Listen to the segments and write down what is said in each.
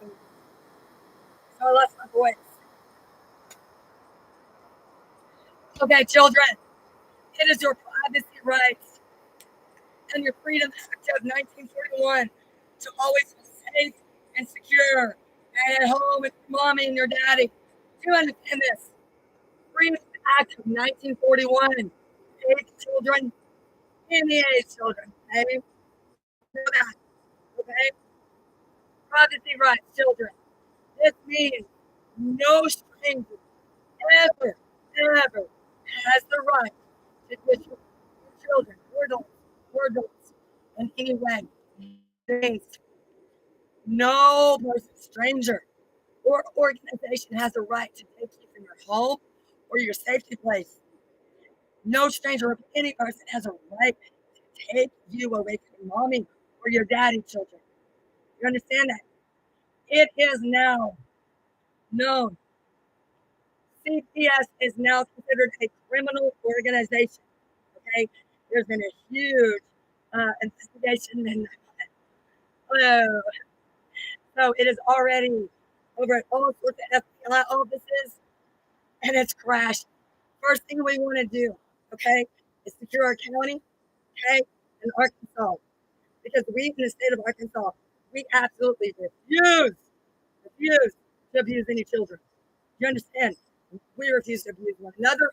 So I lost my voice. Okay, children, it is your privacy rights and your Freedom Act of 1941 to always feel safe and secure and at home with your mommy and your daddy. Do you understand this? Freedom Act of 1941, age children, any age children, okay? Know that, okay? Privacy rights, children. This means no stranger ever, ever has the right to disrespect your children or adults in any way. No person, stranger, or organization has a right to take you from your home or your safety place. No stranger or any person has a right to take you away from your mommy or your daddy, children. You understand that? It is now known. CPS is now considered a criminal organization. Okay, there's been a huge investigation, and so it is already over at all sorts of FBI offices, and it's crashed. First thing we want to do, okay, is secure our county, okay, and Arkansas, because we in the state of Arkansas, we absolutely refuse to abuse any children. You understand? We refuse to abuse one another,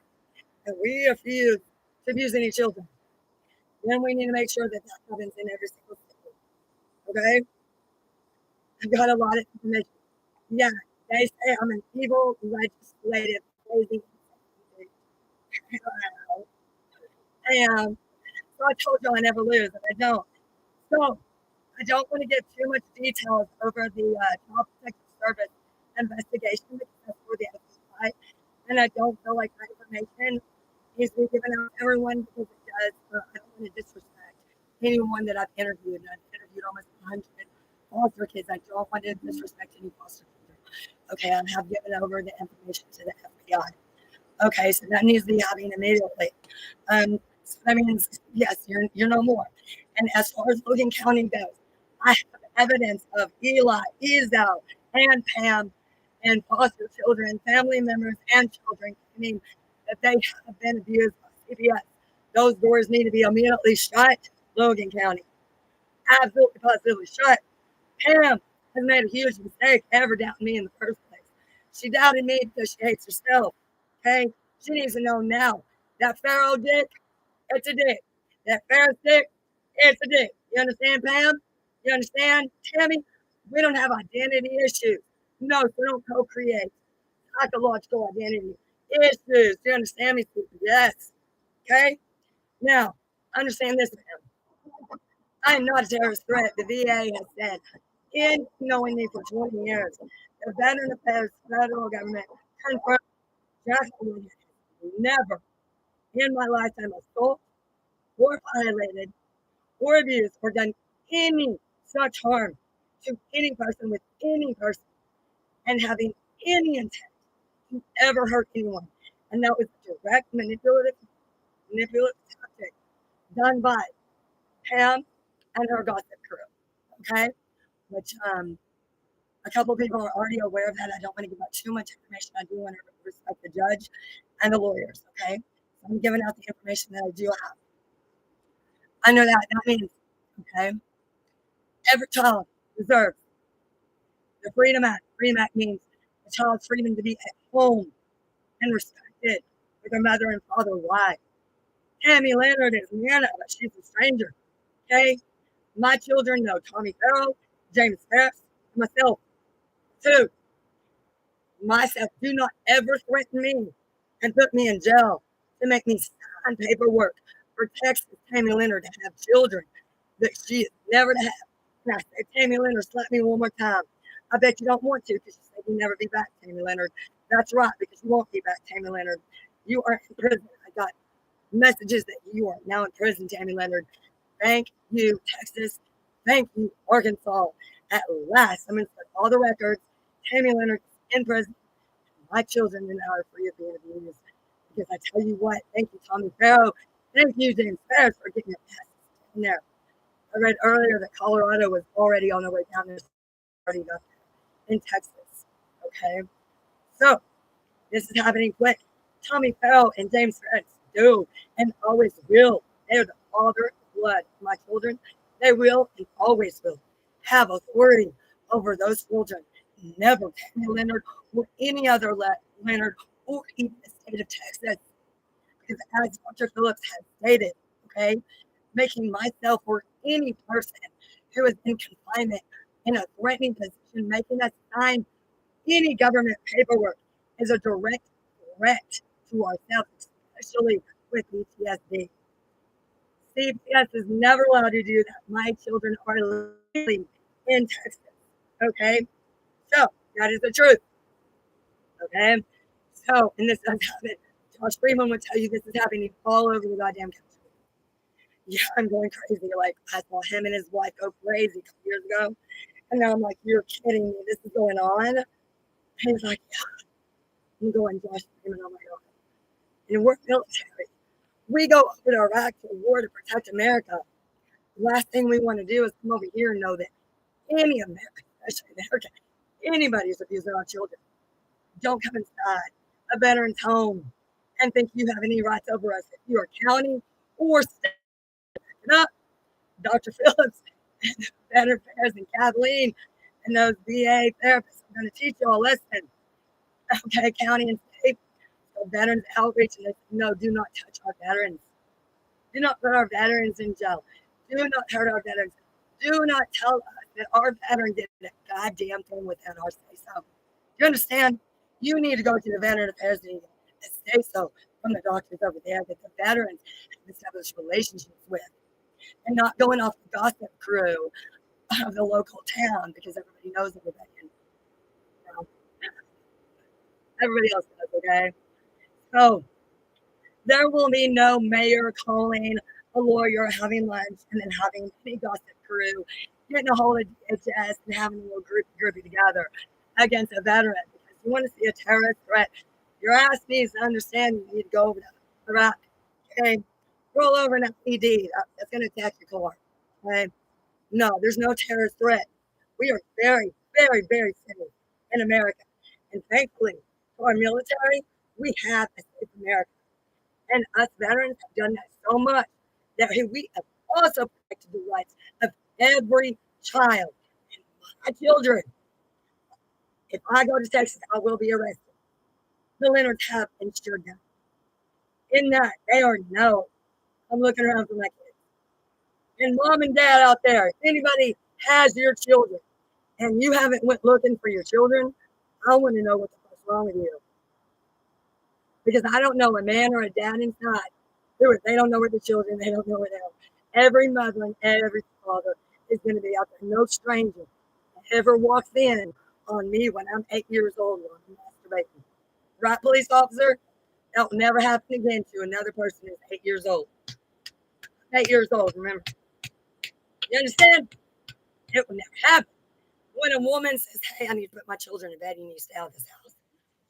and we refuse to abuse any children. Then we need to make sure that that happens in every single state. Okay? I've got a lot of information. Yeah, they say I'm an evil, legislative, crazy. I am. So I told you I never lose, and I don't. So I don't want to give too much details over the Child Protective Service investigation because that's for the FBI, and I don't feel like that information needs to be given out to everyone because it does. I don't want to disrespect anyone that I've interviewed, and I've interviewed almost 100 foster kids. I don't want to disrespect any foster children. Okay, I have given over the information to the FBI. Okay, so that needs to be happening immediately. So that means, yes, you're no more. And as far as Logan County goes, I have evidence of Eli, Ezel, and Pam, and foster children, family members, and children claiming that they have been abused by CPS. Those doors need to be immediately shut, Logan County. Absolutely, positively shut. Pam has made a huge mistake ever doubting me in the first place. She doubted me because she hates herself. Okay? She needs to know now that Pharaoh dick, it's a dick. That Pharaoh dick, it's a dick. You understand, Pam? You understand, Tammy? We don't have identity issues. No, we don't co-create psychological identity issues. Do you understand me? Yes. Okay? Now, understand this, Pam. I am not a terrorist threat. The VA has said, in knowing me for 20 years, the Veteran Affairs federal government confirmed Jaclynn has never in my lifetime assaulted or violated or abused or done any such harm to any person with any person and having any intent to ever hurt anyone. And that was a direct manipulative tactic done by Pam and her gossip crew. Okay? Which a couple of people are already aware of that. I don't want to give out too much information. I do want to respect the judge and the lawyers. Okay? So I'm giving out the information that I do have. I know that means, okay, every child deserves the Freedom Act. Freedom Act means a child's freedom to be at home and respected with their mother and father. Why? Tammy Leonard is Nana, but she's a stranger. Okay? My children know Tommy Farrell, James Ferris, and myself. Two, myself, do not ever threaten me and put me in jail to make me sign paperwork for Texas Tammy Leonard to have children that she is never to have. And I said, Tammy Leonard, slap me one more time. I bet you don't want to because you said you'll never be back, Tammy Leonard. That's right, because you won't be back, Tammy Leonard. You are in prison. I got messages that you are now in prison, Tammy Leonard. Thank you, Texas. Thank you, Arkansas. At last, I'm going to put all the records. Tammy Leonard is in prison. My children and I are free of being abused. Because I tell you what, thank you, Tommy Farrow. Thank you, James Ferris, for getting it past in there. I read earlier that Colorado was already on their way down there. Already done. in Texas. Okay, so this is happening quick. Tommy Farrell and James Franks do and always will. They're the father of blood. My children, they will and always will have authority over those children. Never Tammy Leonard or any other Leonard or even the state of Texas. Because as Dr. Phillips has stated, okay, making myself or any person who is in confinement in a threatening position, making us sign any government paperwork is a direct threat to ourselves, especially with PTSD. CPS is never allowed to do that. My children are living in Texas. Okay, so that is the truth. Okay, so and this does happen. Josh Freeman would tell you this is happening all over the goddamn country. Yeah, I'm going crazy. Like I saw him and his wife go crazy a couple years ago, and now I'm like, you're kidding me. This is going on. And he's like, yeah, I'm going Josh Freeman. Oh my god. And we're military. We go over to Iraq to war to protect America. The last thing we want to do is come over here and know that any American, especially American, anybody is abusing our children. Don't come inside a veteran's home and think you have any rights over us if you are county or state. Up, Dr. Phillips, and Veteran Affairs, and Kathleen, and those VA therapists are going to teach you a lesson. Okay, county and state. So veterans outreach and they say, no, do not touch our veterans. Do not put our veterans in jail. Do not hurt our veterans. Do not tell us that our veteran did a goddamn thing without our say so. You understand? You need to go to the Veteran Affairs and say so from the doctors over there that the veterans have established relationships with, and not going off the gossip crew of the local town because everybody knows everybody. And, you know, everybody else does, okay? So there will be no mayor calling a lawyer, having lunch, and then having any gossip crew getting a hold of DHS and having a little groupie together against a veteran. Because you want to see a terrorist threat, your ass needs to understand you need to go over to Iraq. Okay? Roll over an FPD. That's going to attack your car. Okay? No, there's no terrorist threat. We are very, very, very safe in America. And thankfully, for our military, we have a safe America. And us veterans have done that so much that we have also protected the rights of every child. And my children, if I go to Texas, I will be arrested. The Leonards have insured them. In that, they are no. I'm looking around for my kids. And mom and dad out there, if anybody has your children and you haven't went looking for your children, I want to know what the fuck's wrong with you. Because I don't know a man or a dad inside. They don't know where the children, they don't know where they are. Every mother and every father is going to be out there. No stranger ever walks in on me when I'm 8 years old when I'm masturbating. Right, police officer? That will never happen again to another person who's 8 years old. 8 years old, remember. You understand? It will never happen. When a woman says, hey, I need to put my children in bed, you need to stay out of this house.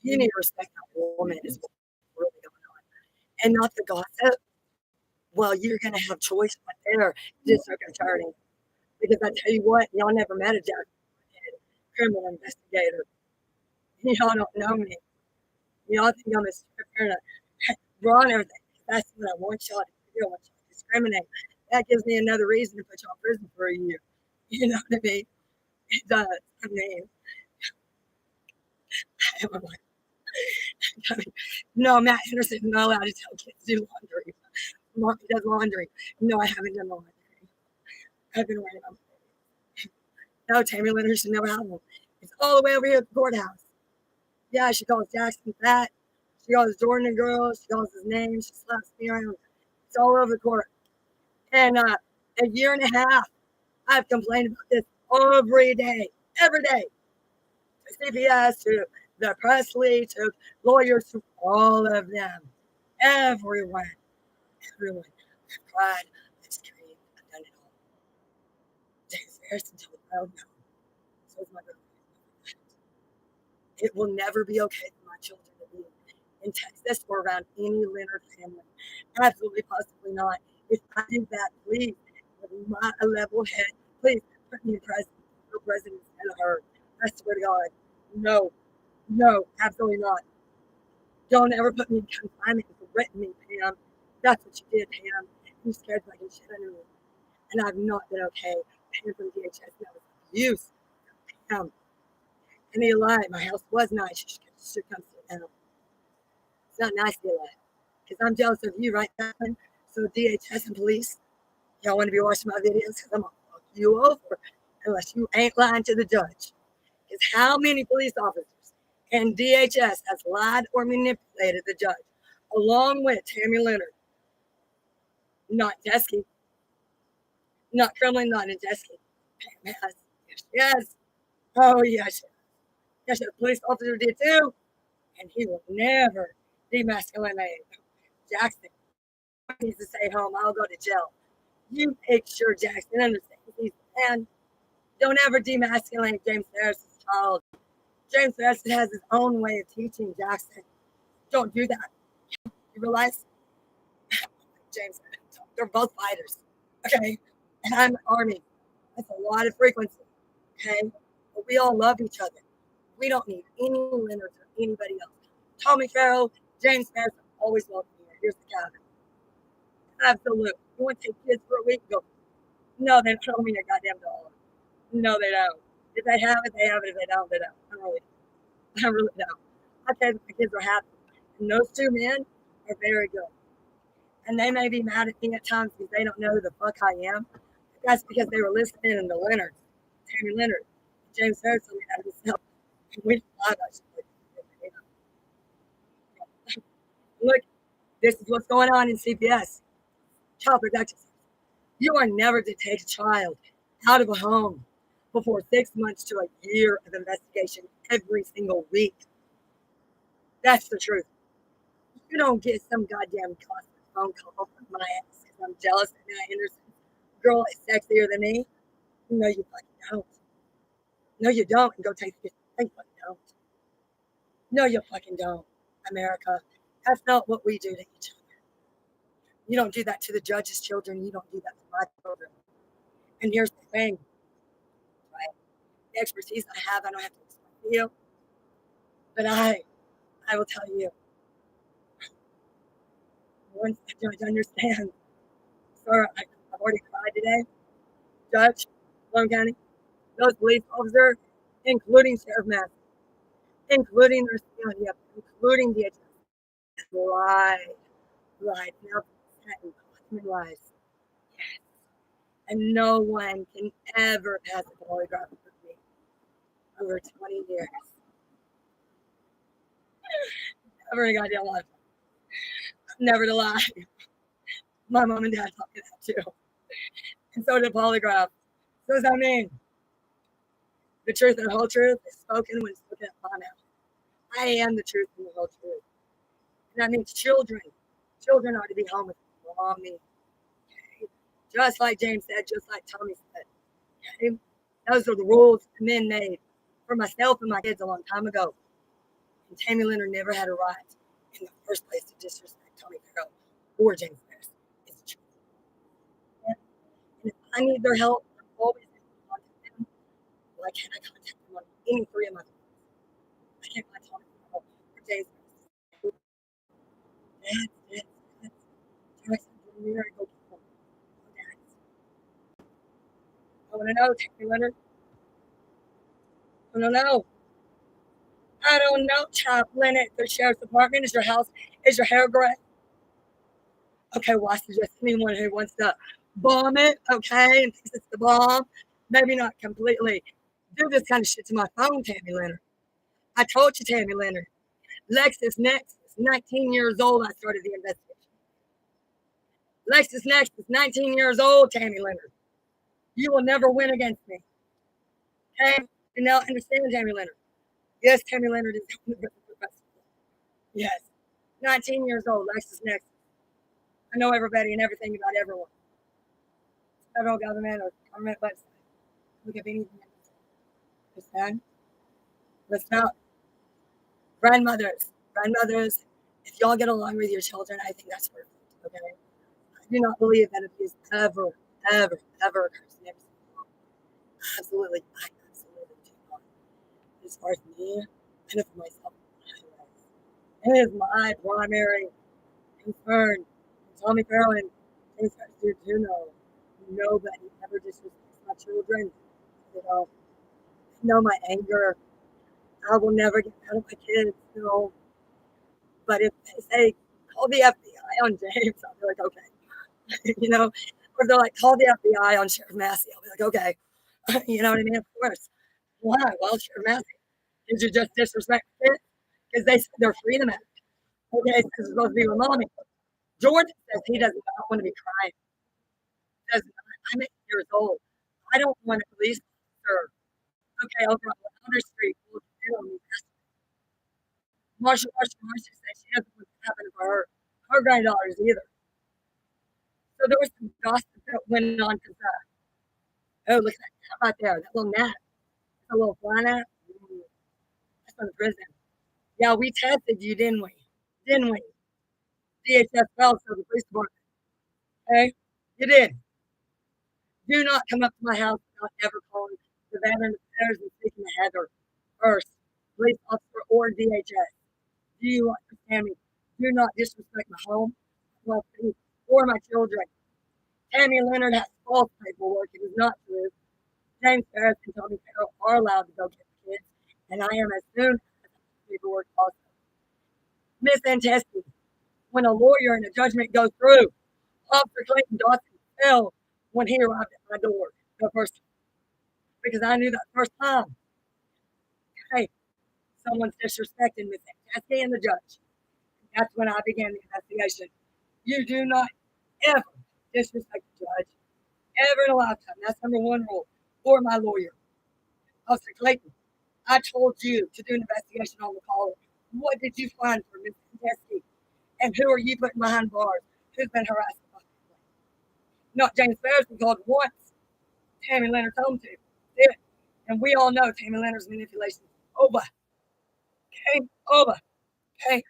You need to respect that woman is what's really going on. And not the gossip. Well, you're going to have choice right there, district attorney. Because I tell you what, y'all never met a judge, criminal investigator. Y'all don't know me. Y'all think I'm a stripper and run everything. That's what I want y'all to do. I want y'all to discriminate. That gives me another reason to put y'all in prison for a year. You know what I mean? It does. I mean, no, Matt Henderson is not allowed to tell kids to do laundry. Mommy does laundry. No, I haven't done laundry. I've been writing on. No, Tammy Leonard should never have them. It's all the way over here at the courthouse. Yeah, she calls Jackson fat. She calls Jordan a girl. She calls his name. She slaps me around. It's all over the court. And a year and a half, I've complained about this every day, to CPS, to the Presley, to lawyers, to all of them, everyone. I've cried, I've screamed, I've done it all. James Harrison told me, oh no, so is my brother. It will never be okay for my children to be in Texas or around any Leonard family. Absolutely, possibly not. If I do that, please, with my level head, please put me in president. No president's ever heard. I swear to God. No, no, absolutely not. Don't ever put me in confinement and threaten me, Pam. That's what you did, Pam. You scared the fucking shit out of me. And I've not been okay. Pam from DHS, that was abuse. Pam. I need to lie. My house was nice. You should come sit down. It's not nice to lie. Because I'm jealous of you, right, Jaclynn? So DHS and police, y'all want to be watching my videos? Because I'm going to fuck you over unless you ain't lying to the judge. Because how many police officers and DHS has lied or manipulated the judge, along with Tammy Leonard, not Jesky, not Kremlin, not in Jesky. Pam has. Yes. Oh, yes. Yes, the police officer did too. And he will never demasculinate Jackson. He needs to stay home. I'll go to jail. You make sure Jackson understands he's a man. Don't ever demasculinate James Harris's child. James Harrison has his own way of teaching Jackson. Don't do that. You realize? James, they're both fighters. Okay? And I'm an army. That's a lot of frequency. Okay? But we all love each other. We don't need any Leonards or anybody else. Tommy Farrell, James Harrison, always welcome here. Here's the cabin. Absolute. You want to take kids for a week? Go. No, they don't mean a goddamn dollar. No, they don't. If they have it, they have it. If they don't, they don't. I really don't. Okay, my kids are happy. And those two men are very good. And they may be mad at me at times because they don't know who the fuck I am. But that's because they were listening to Leonard, Tammy Leonard, James Harrison, and himself. We don't lie about shit. Look, this is what's going on in CPS, Child Protection. You are never to take a child out of a home before 6 months to a year of investigation every single week. That's the truth. You don't get some goddamn phone call from my ass because I'm jealous that Matt Anderson's girl is sexier than me. No, you fucking don't. No, you don't. And go take the you fucking don't. No, you fucking don't, America. That's not what we do to each other. You don't do that to the judge's children. You don't do that to my children. And here's the thing, right? The expertise I have, I don't have to explain to you. But I will tell you, once the judge understands, sir, I've already cried today. Judge, Logan County, those police officers, including Sheriff Matt, including their county up, including the lied, now and lies. Yes. And no one can ever pass a polygraph with me over 20 years. Never in a goddamn life. Never to lie. My mom and dad taught me that too. And so did polygraph. So does that mean the truth and the whole truth is spoken when spoken at my mouth? I am the truth and the whole truth. And that means children are to be home with mommy. Okay? Just like James said, just like Tommy said. Okay? Those are the rules the men made for myself and my kids a long time ago. And Tammy Leonard never had a right in the first place to disrespect Tommy Farrell or James Harris. It's the truth. And if I need their help, I'm always going to contact them. Why can't I contact them on any three of my phones? I can't find Tommy Farrell or James Harris. That's Jackson, Jr., go get them. I want to know, Tammy Leonard. I don't know. I don't know, Chaplain at the sheriff's department. Is your house, is your hair gray? Okay, well, I suggest anyone who wants to bomb it, okay, and thinks it's the bomb, maybe not completely do this kind of shit to my phone, Tammy Leonard. I told you, Tammy Leonard. LexisNexis, 19 years old, I started the investigation. LexisNexis, 19 years old, Tammy Leonard. You will never win against me. Okay? You now understand, Tammy Leonard. Yes, Tammy Leonard is the professor. Yes. 19 years old, LexisNexis. I know everybody and everything about everyone. Federal government or government website. Look at anything. Understand? Listen up. Grandmothers, if y'all get along with your children, I think that's perfect. Okay. I do not believe that abuse ever occurs in every single home. Absolutely, I absolutely do not. as far as me, I know for myself, it is my primary concern. Tommy Carolyn, things that do know. Nobody ever disrespects my children. You know my anger. I will never get mad at my kids, But if they say, call the FBI on James, I'll be like, okay. Or they're like, call the FBI on Sheriff Massey. I'll be like, okay. You know what I mean? Of course. Why? Well, Sheriff Massey, did you just disrespect kids? Because they said they're Freedom Act. Okay, because it's supposed to be with mommy. George says he does not want to be crying. He does not. I'm 8 years old. I don't want a police officer. Okay, over on Elder Street. Marsha said she doesn't want to happen for her granddaughters either. So there was some gossip that went on because, oh, look at that right there, that little gnat, that little fly gnat. That's from the prison. Yeah, we tested you, didn't we? Didn't we? DHS fell, so the police department. Okay, you did. Do not come up to my house without ever calling the veteran affairs and speaking to Heather first, police officer or DHS. Do you understand me? Do not disrespect my home, my peace, or my children. Tammy Leonard has false paperwork. It is not true. James Ferris and Tommy Carroll are allowed to go get the kids, and I am as soon as paperwork also. Miss Antesky, when a lawyer and a judgment go through, Officer Clayton Dawson fell when he arrived at my door the first time because I knew that first time, hey, someone's disrespecting Miss Antesky and the judge. That's when I began the investigation. You do not ever disrespect the judge, ever in a lifetime. That's number one rule. Or my lawyer, Officer Clayton. I told you to do an investigation on the caller. What did you find for Miss Tedeschi? And who are you putting behind bars? Who's been harassed? Not James Ferris, we called once. Tammy Leonard's home to. Did it. And we all know Tammy Leonard's manipulation is over. Okay? Over. Okay?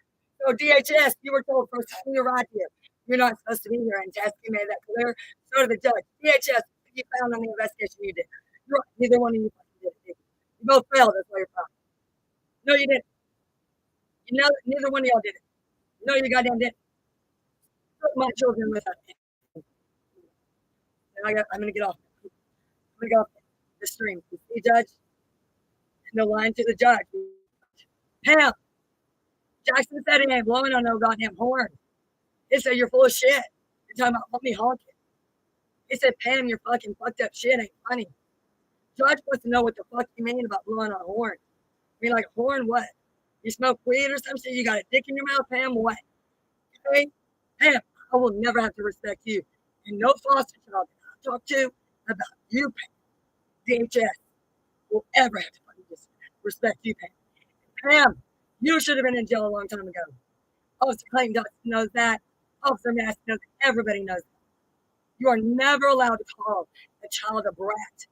So DHS, you were told first time you arrived here, you're not supposed to be here, and Tedeschi made that clear. So did the judge. DHS, you found on the investigation you did. You're, neither one of you did it. You both failed, that's why you're fine. No, you didn't. You know, neither one of y'all did it. No, you goddamn didn't. Put my children with us. I'm going to get off. I'm going to get off the stream. You see, Judge? No line to the judge. Pam, Jackson said he ain't blowing on no goddamn horn. He said, you're full of shit. You're talking about me honking. He said, Pam, your fucking fucked up shit ain't funny. Judge wants to know what the fuck you mean about blowing on a horn. I mean, like a horn, what? You smoke weed or some shit? You got a dick in your mouth, Pam? What? Okay? Pam, I will never have to respect you. And no foster child that I talk to about you, Pam, DHS, will ever have to fucking respect you, Pam. Pam, you should have been in jail a long time ago. Officer Clayton knows that. Officer Massey knows that. Everybody knows that. You are never allowed to call a child a brat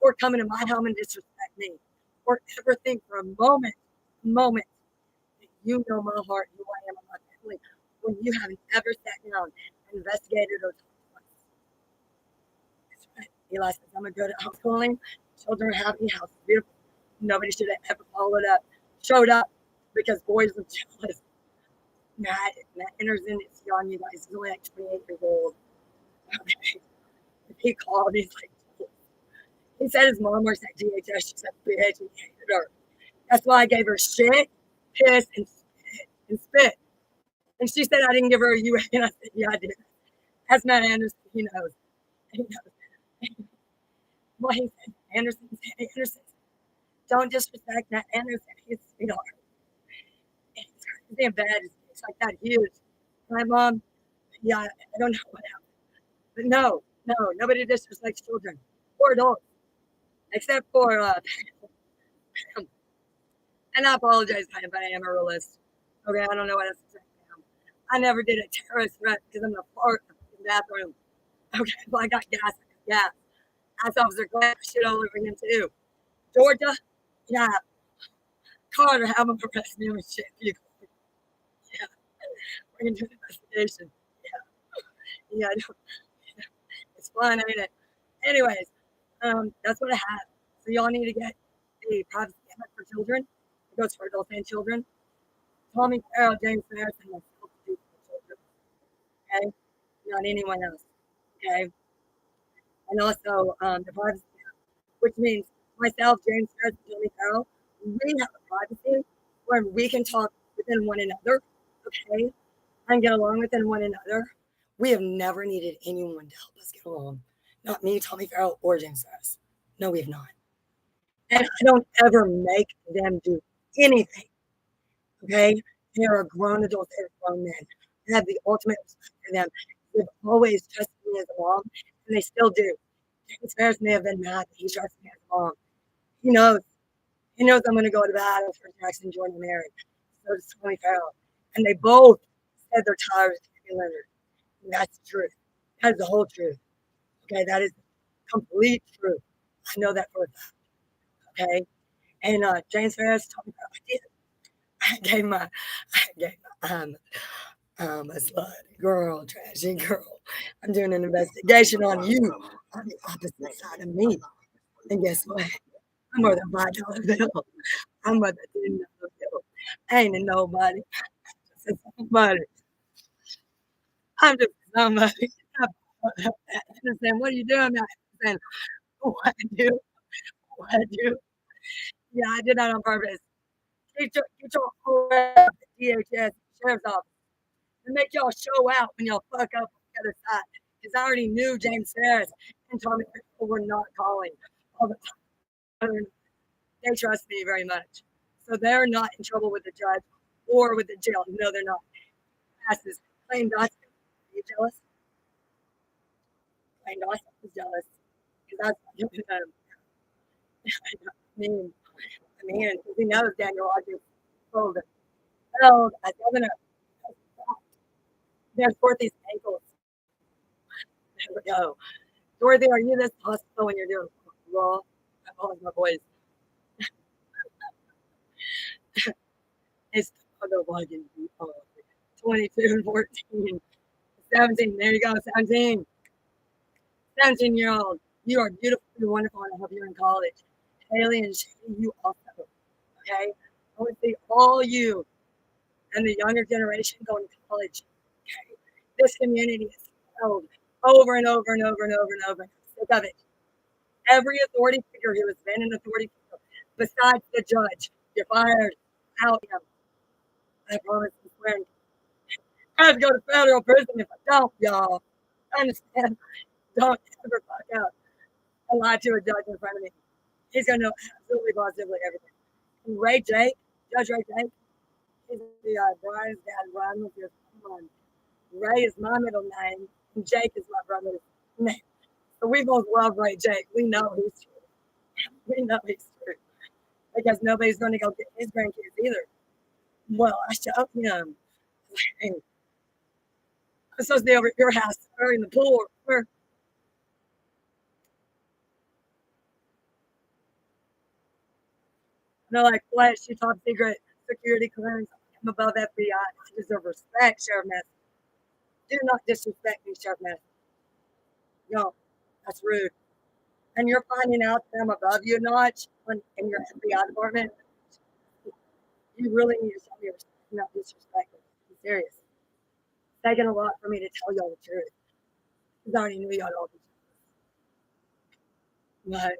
or come into my home and disrespect me or ever think for a moment that you know my heart, who I am, and my family, when you haven't ever sat down and investigated or talked to us. That's right. Eli says, I'm going to go to homeschooling. Children are happy. House is beautiful. Nobody should have ever showed up because boys are jealous. Matt enters in, it's young, you guys. He's only like 28 years old. Okay. He called, he's like, he said his mom works at DHS. She said, bitch, he hated her. That's why I gave her shit, piss, and spit. And she said I didn't give her a UA. And I said, yeah, I did. That's Matt Anderson. He knows. He knows. Well, he said, Anderson, don't disrespect Matt Anderson. He's a sweetheart. He's crazy and bad. It's like that huge. My mom, yeah, I don't know what happened. But no, nobody disrespects children or adults. Except for Pam. And I apologize, Pam, but I am a realist. Okay, I don't know what else to say, Pam. I never did a terrorist threat because I'm going to fart in the bathroom. Okay, well, I got gas. Ass officer glass shit all over him, too. Georgia, yeah. Carter, have him arrest me and shit. Yeah. We're going to do an investigation. Yeah. It's fun, ain't it? Anyways, that's what I have. So y'all need to get the Privacy not for children. It goes for adults and children. Tommy Carroll, James Harrison, myself do for children. Okay, not anyone else. Okay, and also the privacy, which means myself, James Harrison, Tommy Carroll, we have a privacy where we can talk within one another. Okay, and get along within one another. We have never needed anyone to help us get along. Not me, Tommy Farrell, or James Harris. No, we have not. And I don't ever make them do anything. Okay? They are grown adults, they're grown men. I have the ultimate respect for them. They've always trusted me as a mom, and they still do. James Harris may have been mad, but he trusts me as a mom. He knows. He knows I'm going to go to battle for Jackson Jordan Mary. So does Tommy Farrell. And they both said they're tired of Tammy Leonard. And that's the truth. That is the whole truth. Okay, that is complete truth. I know that for a fact. Okay, and James Ferris told me that I did. I gave my a slut girl, trashy girl. I'm doing an investigation on you on the opposite side of me. And guess what? I'm more than $5 bill. I'm more than $10 bill. I ain't a nobody. I'm just somebody. I'm just somebody. I understand what are you doing? I'm not saying what I do. What I do. Yeah, I did that on purpose. Get your whole DHS sheriff's office and make y'all show out when y'all fuck up on the other side. Because I already knew James Ferris and Tommy Crystal were not calling all the time. They trust me very much. So they're not in trouble with the judge or with the jail. No, they're not. Passes. Plain Dawson. Are you jealous? Plain Dawson is jealous. Because because he knows Daniel Rogers told him. So, as governor, there's Dorothy's ankles. There we go. Dorothy, are you this hospital when you're doing raw? I apologize, my voice. It's the fucking 22 and 14. 17. There you go, 17. 17-year-old. You are beautiful and wonderful, and I hope you're in college. Haley and Shady, you also. Okay? I want to see all you and the younger generation going to college. Okay? This community is held over and over and over and over and over. I'm sick of it. Every authority figure who has been an authority figure, besides the judge, you're fired. Out him. I promise I swear. I have to go to federal prison if I don't, y'all. Understand? Don't ever fuck up and lie to a judge in front of me. He's gonna know absolutely positively everything. And Ray Jake, Judge Ray Jake, he's the Brian's dad. Brian was your son. Ray is my middle name, and Jake is my brother's name. So we both love Ray Jake. We know he's true. We know he's true. Because nobody's going to go get his grandkids either. Well, I showed him. I'm supposed to be over at your house or in the pool. Or they're like, what? She top secret security clearance. I'm above FBI. I deserve respect, Sheriff Massey. Do not disrespect me, Sheriff Massey. No, that's rude. And you're finding out that I'm above you a notch in your FBI department. You really need to show me respect, not disrespect. I'm serious. It's taking a lot for me to tell y'all the truth. Because I already knew y'all all the truth. But